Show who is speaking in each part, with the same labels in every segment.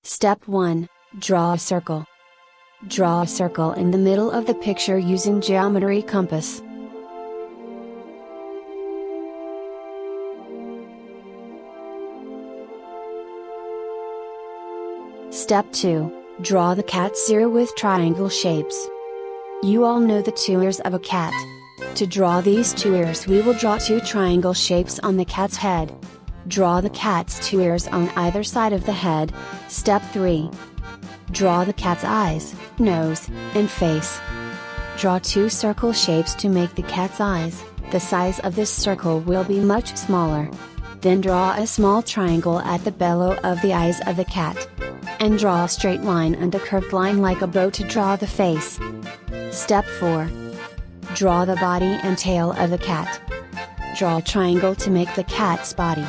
Speaker 1: Step 1. Draw a circle. Draw a circle in the middle of the picture using geometry compass. Step 2. Draw the cat's ear with triangle shapes. You all know the two ears of a cat. To draw these two ears, we will draw two triangle shapes on the cat's head. Draw the cat's two ears on either side of the head. Step 3. Draw the cat's eyes, nose, and face. Draw two circle shapes to make the cat's eyes. The size of this circle will be much smaller. Then draw a small triangle at the below of the eyes of the cat. And draw a straight line and a curved line like a bow to draw the face. Step 4. Draw the body and tail of the cat. Draw a triangle to make the cat's body.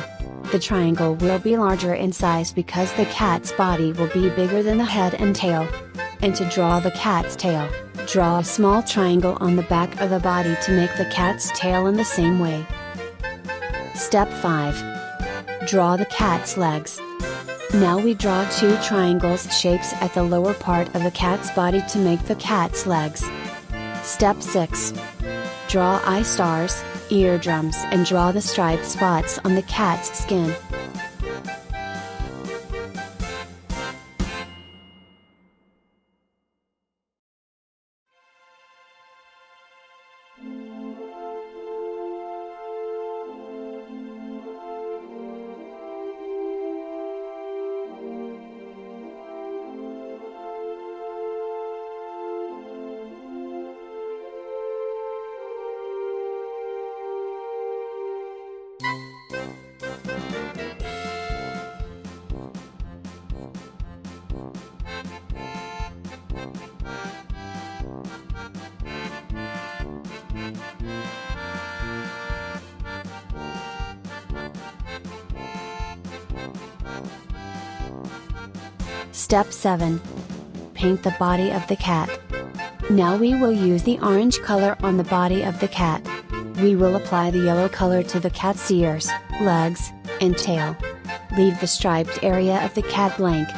Speaker 1: The triangle will be larger in size because the cat's body will be bigger than the head and tail. And to draw the cat's tail, draw a small triangle on the back of the body to make the cat's tail in the same way. Step 5. Draw the cat's legs. Now we draw two triangles shapes at the lower part of the cat's body to make the cat's legs. Step 6. Draw eye stars, eardrums, and draw the striped spots on the cat's skin. Step 7. Paint the body of the cat. Now we will use the orange color on the body of the cat. We will apply the yellow color to the cat's ears, legs, and tail. Leave the striped area of the cat blank.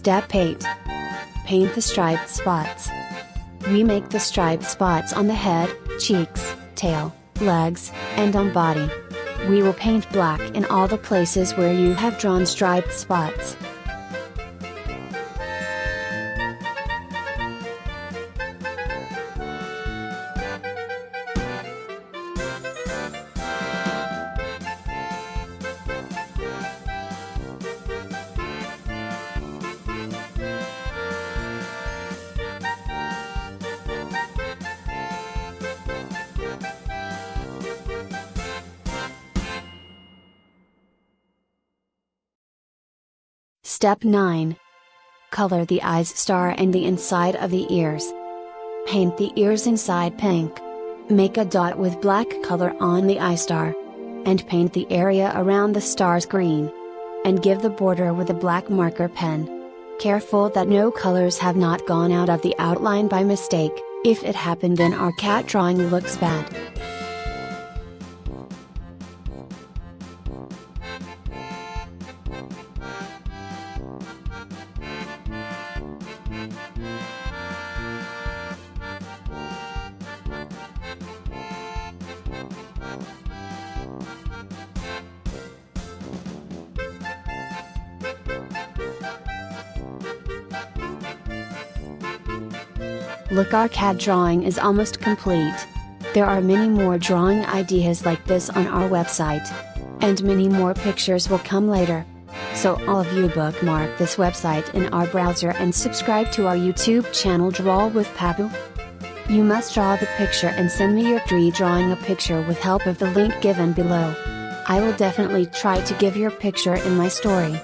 Speaker 1: Step 8. Paint the striped spots. We make the striped spots on the head, cheeks, tail, legs, and on body. We will paint black in all the places where you have drawn striped spots. Step 9. Color the eyes star and the inside of the ears. Paint the ears inside pink. Make a dot with black color on the eye star. And paint the area around the stars green. And give the border with a black marker pen. careful that no colors have not gone out of the outline by mistake. If it happened, then our cat drawing looks bad. Look, our cat drawing is almost complete. There are many more drawing ideas like this on our website. And many more pictures will come later. So all of you bookmark this website in our browser and subscribe to our YouTube channel Draw with Papu. You must draw the picture and send me your drawing a picture with help of the link given below. I will definitely try to give your picture in my story.